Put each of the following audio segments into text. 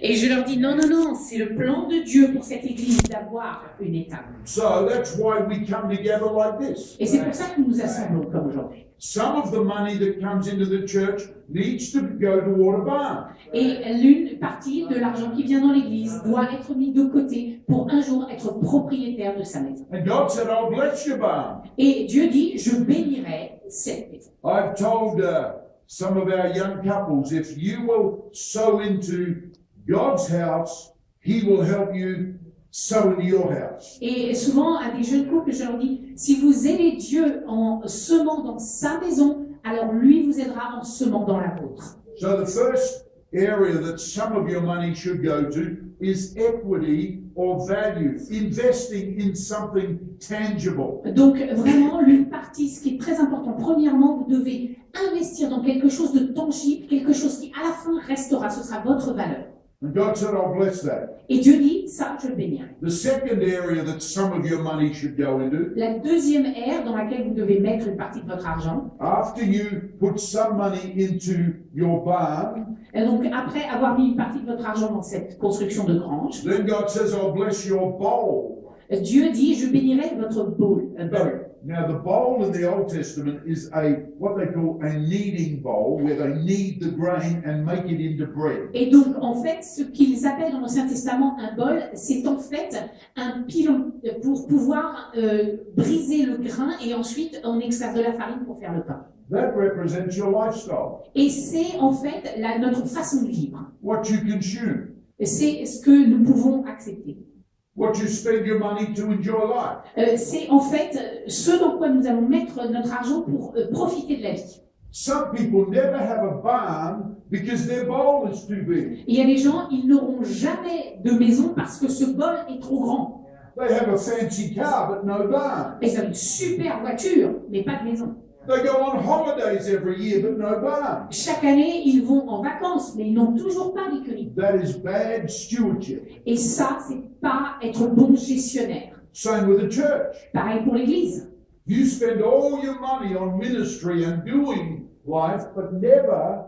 Et je leur dis, non, non, non, c'est le plan de Dieu pour cette église d'avoir une étable. So that's why we come together like this. Et c'est pour ça que nous nous assemblons comme aujourd'hui. Some of the money that comes into the church needs to go toward a barn. Et l'une partie de l'argent qui vient dans l'église doit être mis de côté pour un jour être propriétaire de sa maison. And God said, I'll bless your barn. Et Dieu dit, je bénirai cette maison. I've told some of our young couples, if you will sow into God's house, He will help you sow into your house. Et souvent, à des jeunes couples, je leur dis, si vous aimez Dieu en semant dans sa maison, alors lui vous aidera en semant dans la vôtre. So the first area that some of your money should go to is equity or value, investing in something tangible. Donc vraiment, l'une partie, ce qui est très important, premièrement, vous devez investir dans quelque chose de tangible, quelque chose qui à la fin restera, ce sera votre valeur. And God said, I'll bless that. Et Dieu dit, ça, je le bénirai. The second area that some of your money should go into, La deuxième ère dans laquelle vous devez mettre une partie de votre argent, after you put some money into your barn, et donc après avoir mis une partie de votre argent dans cette construction de grange, then God says, I'll bless your bowl. Dieu dit, je bénirai votre bol. Now, the bowl in the Old Testament is what they call a kneading bowl, where they knead the grain and make it into bread. Et donc, en fait, ce qu'ils appellent dans l'Ancien Testament un bol, c'est en fait un pilon pour pouvoir briser le grain et ensuite on extraire de la farine pour faire le pain. That represents your lifestyle, Et c'est en fait notre façon de vivre. what you consume, C'est ce que nous pouvons accepter. what you spend your money to enjoy life. C'est en fait ce dans quoi nous allons mettre notre argent pour profiter de la vie. Some people never have a barn because their bowl is too big. Il y a des gens, ils n'auront jamais de maison parce que ce bol est trop grand. They have a fancy car but no barn. Ils ont une super voiture, mais pas de maison. They go on holidays every year but no barn. Chaque année, ils vont en vacances, mais ils n'ont toujours pas d'écurie. That is bad stewardship. Et ça, c'est pas être bon gestionnaire. Same with the church. Pareil pour l'Église. You spend all your money on ministry and doing life, but never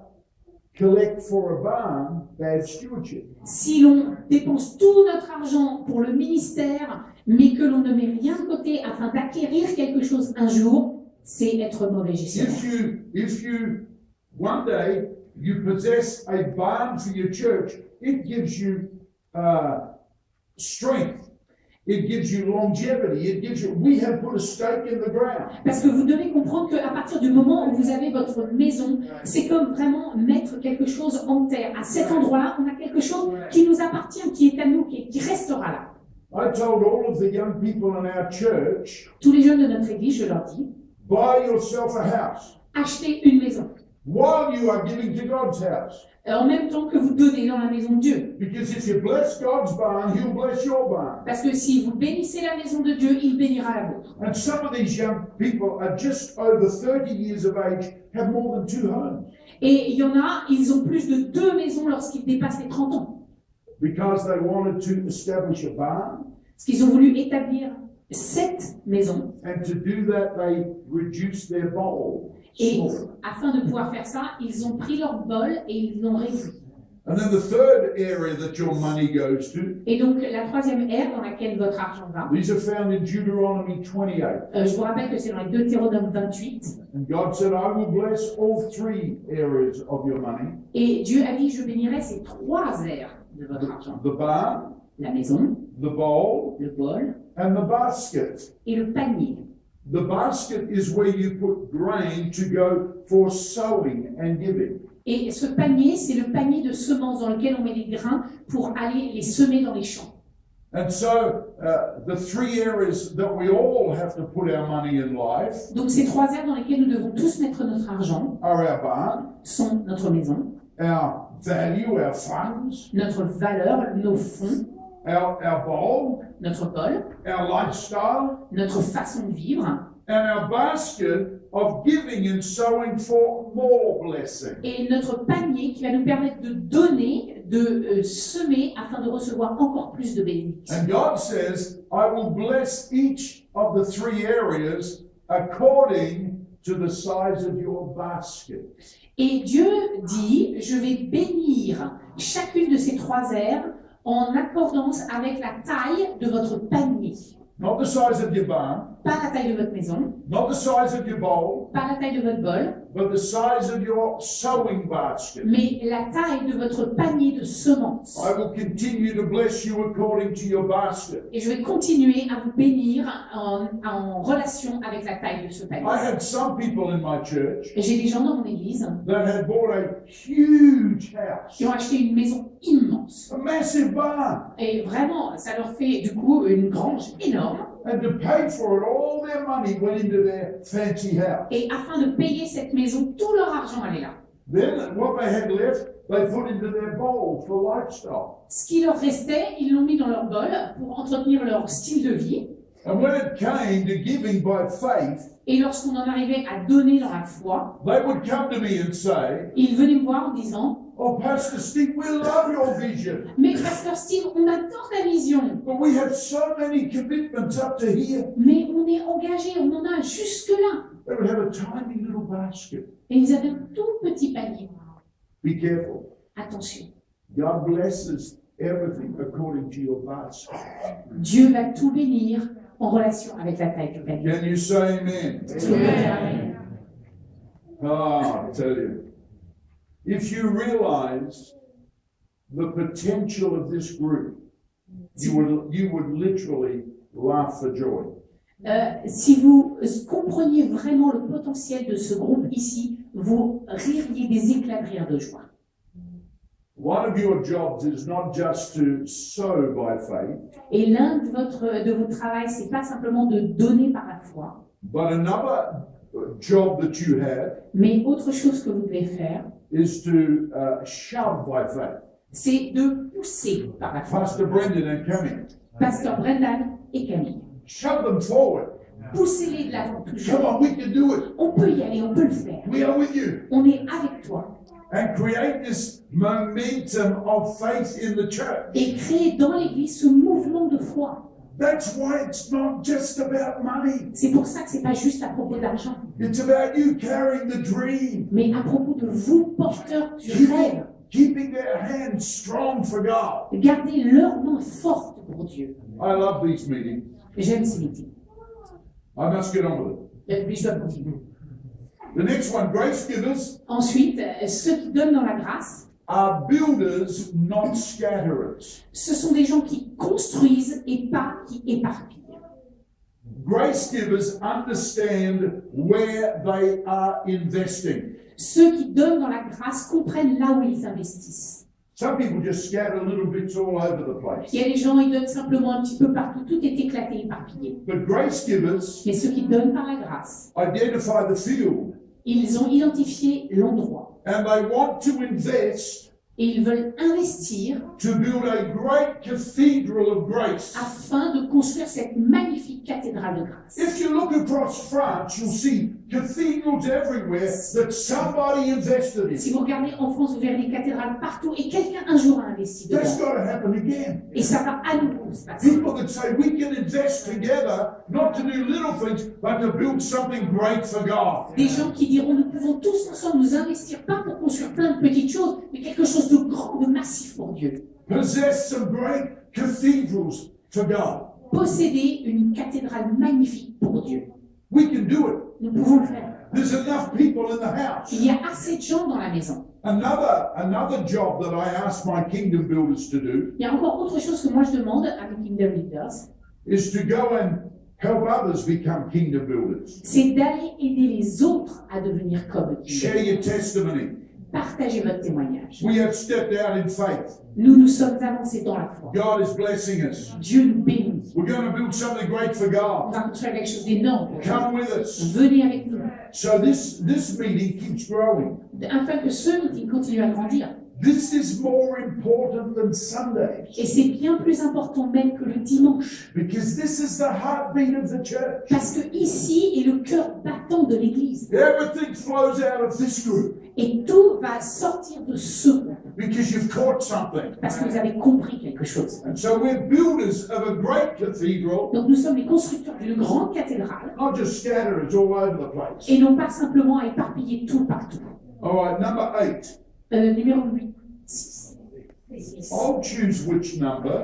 collect for a barn, bad stewardship. Si l'on dépense tout notre argent pour le ministère, mais que l'on ne met rien de côté afin d'acquérir quelque chose un jour, c'est être mauvais gestionnaire. If you one day you possess a barn for your church, it gives you strength. It gives you longevity. It gives you. We have put a stake in the ground. Parce que vous devez comprendre qu'à partir du moment où vous avez votre maison, c'est comme vraiment mettre quelque chose en terre. À cet endroit-là, on a quelque chose qui nous appartient, qui est à nous, qui restera là. I told all of the young people in our church, Tous les jeunes de notre église, je leur dis, buy yourself a house achetez une maison. while you are giving to God's house. En même temps que vous donnez dans la maison de Dieu. Because if you bless God's barn, He'll bless your barn. Parce que si vous bénissez la maison de Dieu, il bénira la vôtre. And some of these young people are just over 30 years of age, have more than 2 homes. Et il y en a, ils ont plus de 2 maisons lorsqu'ils dépassent les 30 ans. Because they wanted to establish a barn. Parce qu'ils ont voulu établir 7 maisons. And to do that, they reduced their bowl. Et afin de pouvoir faire ça, ils ont pris leur bol et ils l'ont réduit. And then the third area that your money goes to, Et donc la troisième ère dans laquelle votre argent va, these are found in Deuteronomy 28. je vous rappelle que c'est dans les Deutéronome 28. And God said, I will bless all 3 areas of your money. Et Dieu a dit, je bénirai ces 3 aires de votre argent. The barn, La maison, the bowl, le bol and the basket. et le panier. The basket is where you put grain to go for sowing and giving. Et ce panier, c'est le panier de semences dans lequel on met les grains pour aller les semer dans les champs. And so the 3 areas that we all have to put our money in life Donc ces 3 aires dans lesquelles nous devons tous mettre notre argent are our barn, sont notre maison, our value, our funds, notre valeur, nos fonds, our bowl, notre bol, our lifestyle, notre façon de vivre, and our basket of giving and sowing for more blessing. et notre panier qui va nous permettre de donner, de semer afin de recevoir encore plus de bénédictions. And God says, I will bless each of the 3 areas according to the size of your basket. Et Dieu dit, je vais bénir chacune de ces 3 aires en accordance avec la taille de votre panier. Not the size of your barn, Pas la taille de votre maison, not the size of your bowl, pas la taille de votre bol, but the size of your sowing basket. mais la taille de votre panier de semences. I will continue to bless you according to your basket. Et je vais continuer à vous bénir en relation avec la taille de ce panier. I had some people in my church Et j'ai des gens dans mon église that had bought a huge house, qui ont acheté une maison immense. a massive barn, Et vraiment, ça leur fait du coup une grange énorme. and to pay for it, all their money went into their fancy house. Et afin de payer cette maison, tout leur argent allait là. Then what they had left, they put into their bowl for lifestyle. Ce qui leur restait, ils l'ont mis dans leur bol pour entretenir leur style de vie. And when it came to giving by faith, Et lorsqu'on en arrivait à donner dans la foi, they would come to me and say, ils venaient me voir en disant "Oh, Pastor Steve, we love your vision, « Mais Pasteur Steve, on adore ta vision, but we have so many commitments up to here." mais on est engagé, on en a jusque-là. » They would have a tiny little basket. Et ils avaient un tout petit panier. Be careful. Attention, God blesses everything according to your basket. Dieu va tout bénir en relation avec la taille du panier. Can you say amen? Tu peux dire amen. Ah, I tell you. If you realize the potential of this group, you would literally laugh for joy. Si vous compreniez vraiment le potentiel de ce groupe ici, vous ririez des éclats de rire de joie. One of your jobs is not just to sow by faith, Et l'un de vos travails, c'est pas simplement de donner par la foi, but another job that you have mais autre chose que vous devez faire, is to shove by faith. c'est de pousser par la foi. Pastor Brendan and Camille, Pasteur Brendan et Camille, shove them forward. poussez-les de l'avant Come toujours. on, we can do it. On peut y aller, on peut le faire. We are with you. On est avec toi. And create this momentum of faith in the church. Et créer dans l'Église ce mouvement de foi. That's why it's not just about money. C'est pour ça que c'est pas juste à propos d'argent, It's about you carrying the dream, mais à propos de vous, porteurs du rêve. keeping their hands strong for God. Gardez leurs mains fortes pour Dieu. I love these meetings. J'aime ces meetings. I must get on with it. Mais je dois continuer. The next one, grace givers Ensuite, ceux qui donnent dans la grâce, are builders, not scatterers. ce sont des gens qui construisent et pas qui éparpillent. Grace givers understand where they are investing. Ceux qui donnent dans la grâce comprennent là où ils investissent. Some people just scatter little bits all over the place. Il y a des gens, ils donnent simplement un petit peu partout, tout est éclaté, éparpillé. But grace givers Mais ceux qui donnent par la grâce, identify the field ils ont identifié l'endroit and they want to invest et ils veulent investir to build a great cathedral of grace. afin de construire cette magnifique cathédrale de grâce. If you look across France, you'll see cathedrals everywhere that somebody invested in. Si vous regardez en France, vous verrez des cathédrales partout et quelqu'un un jour a investi That's dedans. got to happen again. Et ça va à nouveau se passer. People that say we can invest together, not to do little things, but to build something great for God. Des gens qui diront nous pouvons tous ensemble nous investir, pas pour construire plein de petites choses, mais quelque chose de grand, de massif pour Dieu. Possess some great cathedrals for God. Posséder une cathédrale magnifique pour Dieu. We can do it. Nous pouvons le faire. There's enough people in the house. Il y a assez de gens dans la maison. Another job that I ask my kingdom builders to do Il y a encore autre chose que moi je demande à mes Kingdom Leaders, is to go and help others become kingdom builders. c'est d'aller aider les autres à devenir comme eux. Share your testimony. Partagez votre témoignage. We have stepped out in faith. Nous sommes avancés dans la foi. God is blessing us. Dieu nous bénit. We're going to build something great for On God. va construire quelque chose d'énorme pour Dieu. Come with us. Venez avec nous, So this meeting keeps growing. afin que ce meeting continue à grandir. This is more important than Sundays Et c'est bien plus important même que le dimanche. because this is the heartbeat of the church. Parce que ici est le cœur battant de l'Église. Everything flows out of this group Et tout va sortir de ce groupe. because you've caught something. Parce que vous avez compris quelque chose. And so we're builders of a great cathedral, Donc nous sommes les constructeurs d'une grande cathédrale. not just scatterers all over the place. Et non pas simplement à éparpiller tout partout. All right, number 8. Numéro 8. I'll choose which number.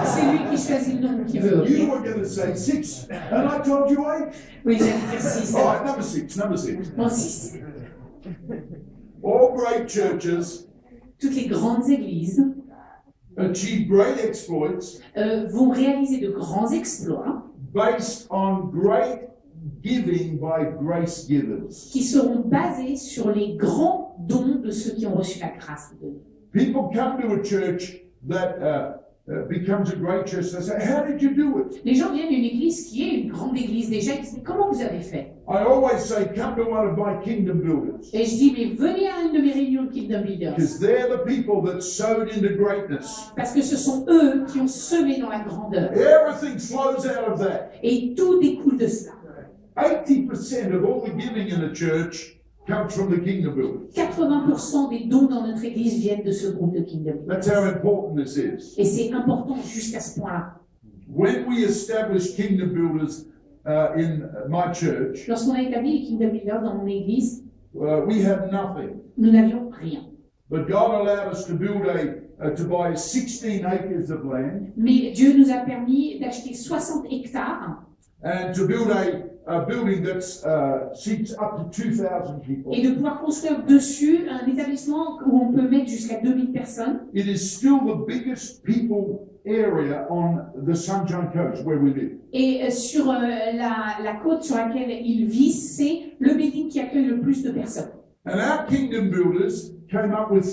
C'est lui qui choisit le nombre qu'il veut. You ok? were going to say 6, and I told you 8. Oui, j'allais dire 6. All right, number 6, number 6. Bon, 6. All great churches Toutes les grandes églises achieve great exploits vont réaliser de grands exploits based on great giving by grace givers. qui seront basés sur les grands dons de ceux qui ont reçu la grâce de Dieu. People come to a church that becomes a great church. They say, "How did you do it?" Les gens viennent à une église qui est une grande église déjà, ils disent mais comment vous avez fait? I always say, "Come to one of my kingdom builders." Et je dis mais venez à une de mes réunions de Kingdom Builders. Because they're the people that sowed into greatness. Parce que ce sont eux qui ont semé dans la grandeur. Everything flows out of that. Et tout découle de cela. 80% of all the giving in the church comes from the kingdom builders. 80% des dons dans notre église viennent de ce groupe de Kingdom That's Builders. how important this is. Et c'est important jusqu'à ce point-là. When we established kingdom builders in my church, Lorsqu'on a établi les Kingdom Builders dans mon église, we had nothing. nous n'avions rien. But God allowed us to build to buy 16 acres of land Mais Dieu nous a permis d'acheter 60 hectares and to build a building that seats up to 2,000 people. et de pouvoir construire dessus un établissement où on peut mettre jusqu'à 2000 personnes. It is still the biggest people area on the Sunshine Coast where we live. Et sur la côte sur laquelle il vit, c'est le building qui accueille le plus de personnes. And our kingdom builders came up with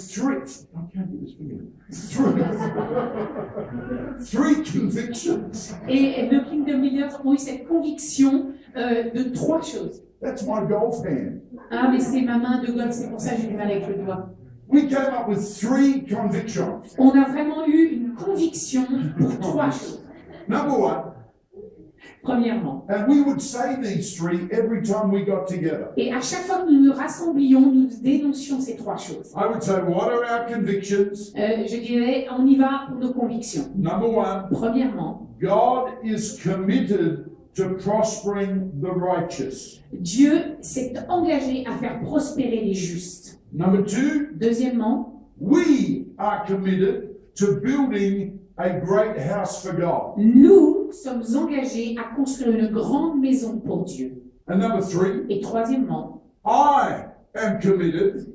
three convictions. Et le Kingdom Builders ont eu cette conviction de 3 choses. That's my golf hand. Ah, mais c'est ma main de golf, c'est pour ça que j'ai du mal avec le doigt. We came up with 3 convictions. On a vraiment eu une conviction pour 3 choses. Number 1, Premièrement, and we would say these 3 every time we got together. et à chaque fois que nous nous rassemblions, nous dénoncions ces 3 choses. I would say, what are our convictions? Je dirais, on y va pour nos convictions. Number 1, Premièrement, God is committed to prospering the righteous. Dieu s'est engagé à faire prospérer les justes. Number 2, Deuxièmement, we are committed to building a great house for God. nous sommes engagés à construire une grande maison pour Dieu. And number 3, Et troisièmement, I am committed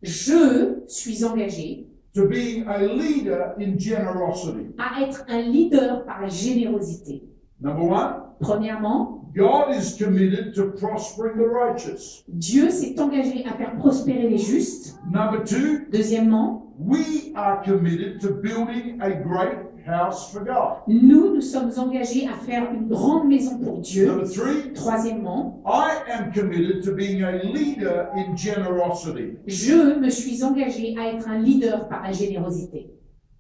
je suis engagé to being a leader in generosity. à être un leader par la générosité. Number 1, Premièrement, God is committed to prospering the righteous. Dieu s'est engagé à faire prospérer les justes. Number 2, Deuxièmement, we are committed to building a great house for God. nous sommes engagés à faire une grande maison pour Dieu. Number 3, Troisièmement, I am committed to being a leader in generosity. je me suis engagé à être un leader par la générosité.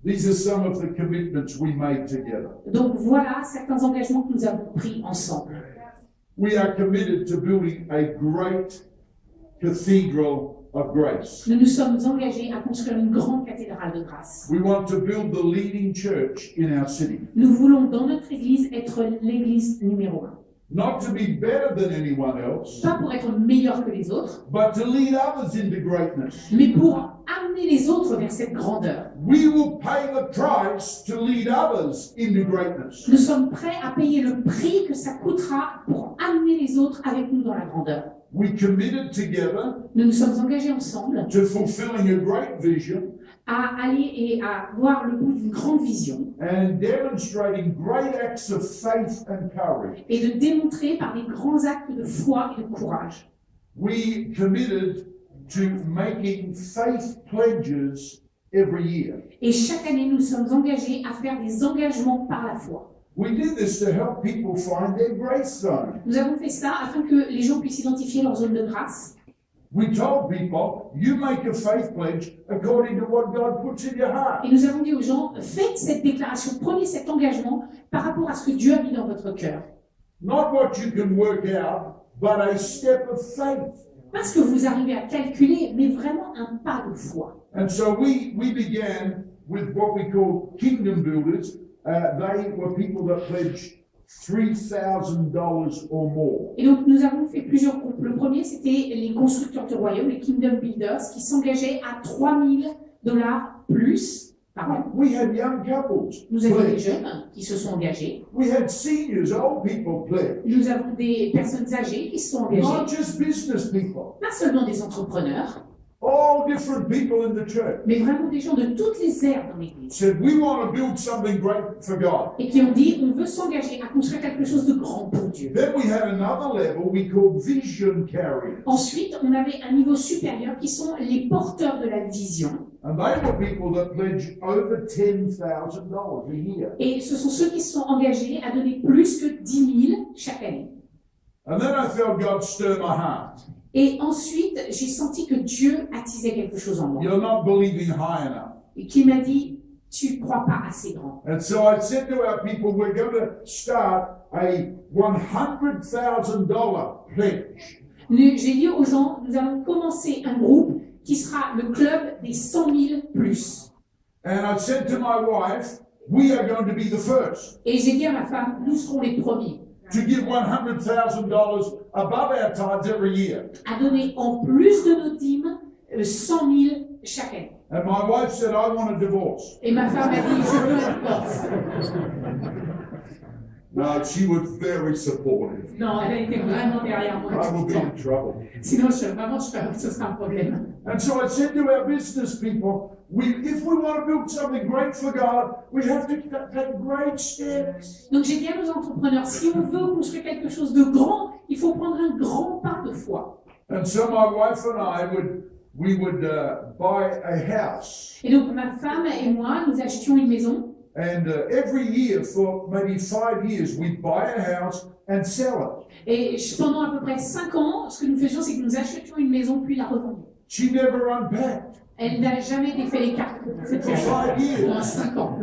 These are some of the commitments we made together. Donc voilà certains engagements que nous avons pris ensemble. We are committed to building a great cathedral of grace. Nous nous sommes engagés à construire une grande cathédrale de grâce. We want to build the leading church in our city. Nous voulons dans notre église être l'église numéro 1. Not to be better than anyone else, Pas pour être meilleur que les autres, but to lead others into greatness. mais pour amener les autres vers cette grandeur. We will pay the price to lead others into greatness. Nous sommes prêts à payer le prix que ça coûtera pour amener les autres avec nous dans la grandeur. We committed together Nous nous sommes engagés ensemble to fulfilling a great vision à aller et à voir le bout d'une grande vision and demonstrating great acts of faith and courage. et de démontrer par des grands actes de foi et de courage. We committed to making faith pledges every year. Et chaque année, nous sommes engagés à faire des engagements par la foi. We did this to help people find their grace zone. Nous avons fait ça afin que les gens puissent identifier leur zone de grâce. We told people, you make a faith pledge according to what God puts in your heart. Et nous avons dit aux gens, faites cette déclaration, prenez cet engagement par rapport à ce que Dieu a mis dans votre cœur. Not what you can work out, but a step of faith. Pas ce que vous arrivez à calculer, mais vraiment un pas de foi. And so we began with what we call kingdom builders. They were people that pledged $3,000 or more. Et donc, nous avons fait plusieurs groupes. Le premier, c'était les constructeurs du royaume, les Kingdom Builders, qui s'engageaient à $3,000 plus par an. We had young couples. Nous avions des pledge. jeunes qui se sont engagés. We had seniors, old people pledge. Nous avons des personnes âgées qui se sont Not engagées. just business people. Pas seulement des entrepreneurs, All different people in the church mais vraiment des gens de toutes les aires dans l'Église. said, we want to build something great for God. Et qui ont dit, on veut s'engager à construire quelque chose de grand pour Dieu. Then we had another level we called vision carriers. Ensuite, on avait un niveau supérieur qui sont les porteurs de la vision. And they were people that pledged over $10,000 a year. Et ce sont ceux qui se sont engagés à donner plus que 10 000 chaque année. And then I felt God stir my heart. Et ensuite, j'ai senti que Dieu attisait quelque chose en moi. You're not believing high enough. Et qu'il m'a dit, tu ne crois pas assez grand. And so I said to our people, we're going to start a $100,000 pledge. J'ai dit aux gens, nous allons commencer un groupe qui sera le club des 100 000 plus. And I said to my wife, we are going to be the first Et j'ai dit à ma femme, nous serons les premiers to give $100,000 above our tithes every year. à donner en plus de nos dîmes 100 000 chaque année. And my wife said, I want a divorce. Et ma femme a dit, je veux un divorce. No, she was very supportive. Non, elle a été vraiment derrière moi I will tout be le in temps. trouble. Sinon, ce sera un problème. And so I said to our business people, if we want to build something great for God, we have to take great steps. Donc j'ai dit à nos entrepreneurs, si on veut construire quelque chose de grand, il faut prendre un grand pas de foi. And so my wife and I would buy a house. Et donc ma femme et moi, nous achetions une maison. And every year for maybe 5 years, we'd buy a house and sell it. Et pendant à peu près 5 ans, ce que nous faisions, c'est que nous achetions une maison puis la revendions. She never unpacked Elle n'a jamais défait les cartes cette for fois 5 years. pendant 5 ans.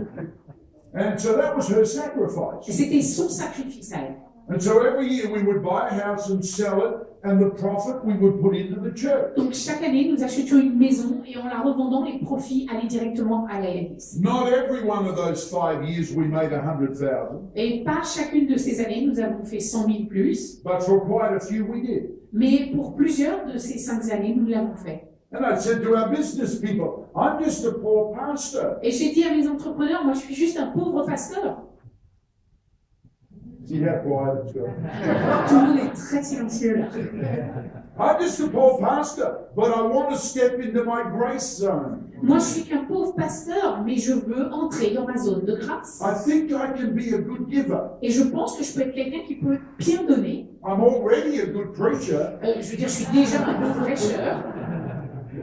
And so that was her Et sacrifice. c'était son sacrifice à elle. And so every year we would buy a house and sell it, and the profit we would put into the church. Donc chaque année, nous achetions une maison et en la revendant, les profits allaient directement à l'église. Not every one of those 5 years we made 100,000, Et pas chacune de ces années, nous avons fait 100 000 plus, but for quite a few we did. mais pour plusieurs de ces 5 années, nous l'avons fait. And I said to our business people, I'm just a poor pastor. Et j'ai dit à mes entrepreneurs, moi je suis juste un pauvre pasteur. See how quiet it's got? Tout le monde est très silencieux là. I'm just a poor pastor, but I want to step into my grace zone. Moi je suis qu'un pauvre pasteur, mais je veux entrer dans ma zone de grâce. I think I can be a good giver. Et je pense que je peux être quelqu'un qui peut bien donner. I'm already a good preacher Je veux dire, je suis déjà un bon prêcheur,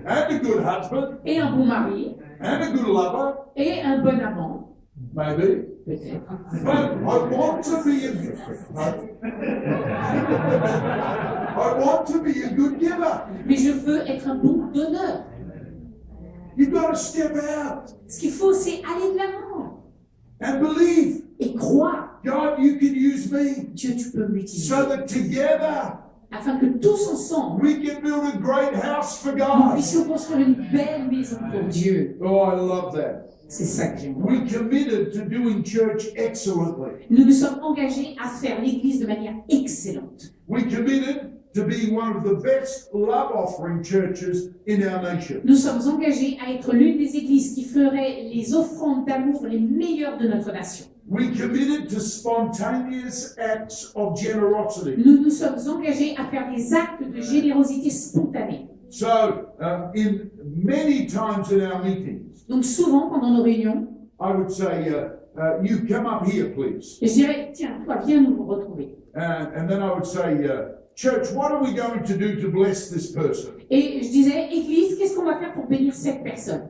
and a good husband et un bon mari, and a good lover, et un bon amant, maybe. peut-être. But I want to be a good giver. Mais je veux être un bon donneur. You've got to step out Ce qu'il faut, c'est aller de l'avant and believe. et croire. God, you can use me Dieu, tu peux m'utiliser. so that together Afin que tous ensemble, we can build a great house for nous God. puissions construire une belle maison pour Dieu. Oh, I love that. C'est ça que j'aime. We committed to doing church excellently. Nous nous sommes engagés à faire l'Église de manière excellente. We committed to being one of the best love offering churches in our nation. Nous sommes engagés à être l'une des églises qui ferait les offrandes d'amour les meilleures de notre nation. We committed to spontaneous acts of generosity. Nous nous sommes engagés à faire des actes de générosité spontanée. So, in many times in our meetings, Donc souvent, pendant nos réunions, I would say, you come up here, please. je dirais, tiens, toi, viens nous retrouver. And then I would say, church, what are we going to do to bless this person? Et je disais, Église, qu'est-ce qu'on va faire pour bénir cette personne?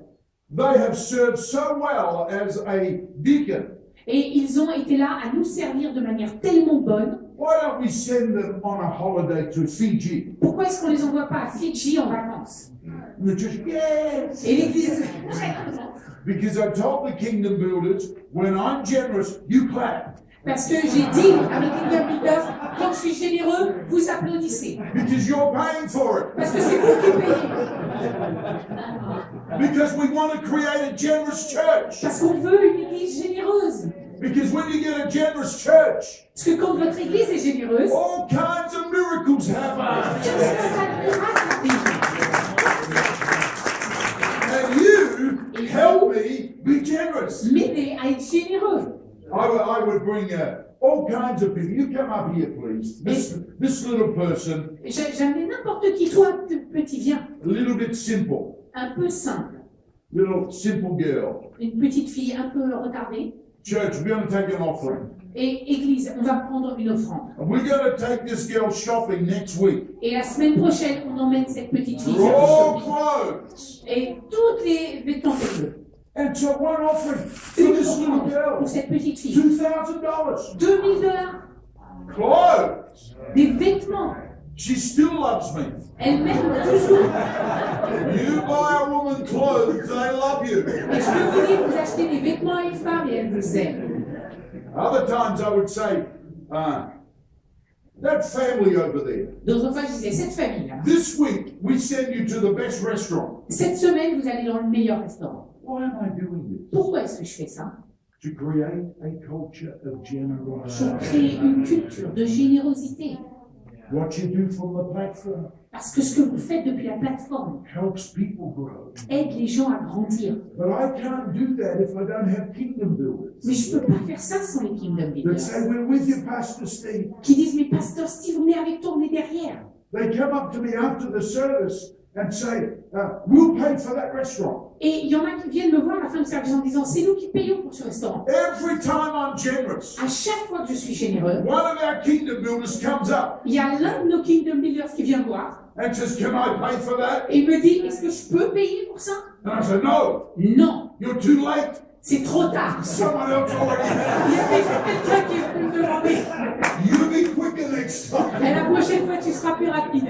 They have served so well as a deacon. Et ils ont été là à nous servir de manière tellement bonne. Why don't we send them on a holiday to Fiji? Pourquoi est-ce qu'on les envoie pas à Fidji en vacances? And they're just, yes. Et l'Église, très contente. Because I told the kingdom builders, when I'm generous, you clap. Parce que j'ai dit à mes Kingdom Builders, quand je suis généreux, vous applaudissez. Because you're paying for it. Parce que c'est vous qui payez. Because we want to create a generous church. Parce qu'on veut une Église généreuse. Because when you get a generous church, Parce que quand votre église est généreuse, all kinds of miracles happen. tout ça miracle arrive. And you help me be generous. M'aider à être généreux. I would bring all kinds of people. You come up here, please. This little person, J'amenais n'importe qui, toi, petit, viens. a little bit simple, Un peu simple. little simple girl. Une petite fille un peu retardée. Church, we're going to take an offering. Et église, on va prendre une offrande. And we're going to take this girl shopping next week. Et la semaine prochaine, on emmène cette petite fille For faire all du shopping. clothes. Et toutes les vêtements qu'elle veut. And so one offering for Une this little offrande girl. pour cette petite fille. $2,000. 2000 $. Clothes. Des vêtements. She still loves me. Elle m'aime toujours. You buy a woman clothes, they love you. Et je peux vous dire, vous achetez des vêtements à une femme et elle vous aime. Other times I would say, that family over there. D'autres fois, je disais, cette famille-là, This week, we send you to the best restaurant. cette semaine, vous allez dans le meilleur restaurant. Why am I doing this? Pourquoi est-ce que je fais ça? To create a culture of generosity. Pour créer une culture de générosité. What you do from the platform Parce que ce que vous faites depuis la plateforme helps people grow. aide les gens à grandir. But I can't do that if I don't have kingdom builders Mais je ne peux pas faire ça sans les Kingdom that Builders. say, we're with you, Pastor Steve. Qui disent, mais pasteur Steve, on est avec toi, on est derrière. They come up to me after the service and say, we'll pay for that restaurant. Et il y en a qui viennent me voir à la fin du service en disant, c'est nous qui payons pour ce restaurant. Every time I'm generous, À chaque fois que je suis généreux, one of our kingdom builders comes up il y a l'un de nos Kingdom Builders qui vient me voir and says, can I pay for that? et me dit, est-ce que je peux payer pour ça? And I say, no, Non, you're too late. c'est trop tard. Someone else already Il y has. a déjà quelqu'un qui est venu me demander. You be quicker next time. Et la prochaine fois, tu seras plus rapide.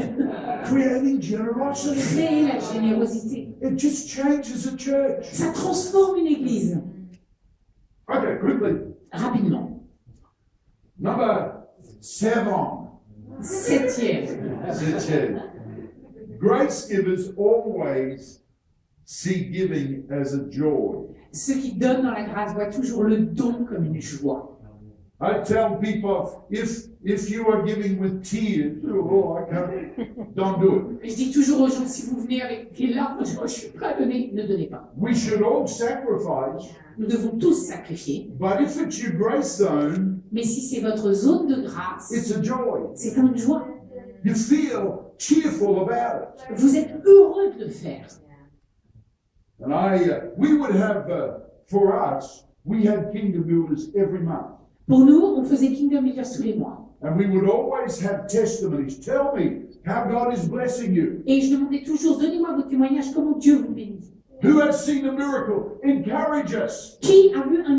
Creating generosity. Créer la générosité. It just changes a church. Ça transforme une église. Okay, quickly. Rapidement. Number 7. Septième. Grace givers always see giving as a joy. Ceux qui donnent dans la grâce voient toujours le don comme une joie. I tell people, if you are giving with tears, oh, I can't, don't do it. Je dis toujours aux gens, si vous venez avec des larmes, je suis prêt à donner, ne donnez pas. We should all sacrifice, Nous devons tous sacrifier. but if it's your grace zone, Mais si c'est votre zone de grâce, it's a joy. c'est comme une joie. You feel cheerful about it. Vous êtes heureux de le faire. And we would have, for us, we had kingdom builders every month. Pour nous, on faisait Kingdom Builders tous les mois. And we would always have testimonies. Tell me how God is blessing you. Et je demandais toujours, donnez-moi vos témoignages, comment Dieu vous bénit. Who has seen a miracle? Encourage us. Qui a vu un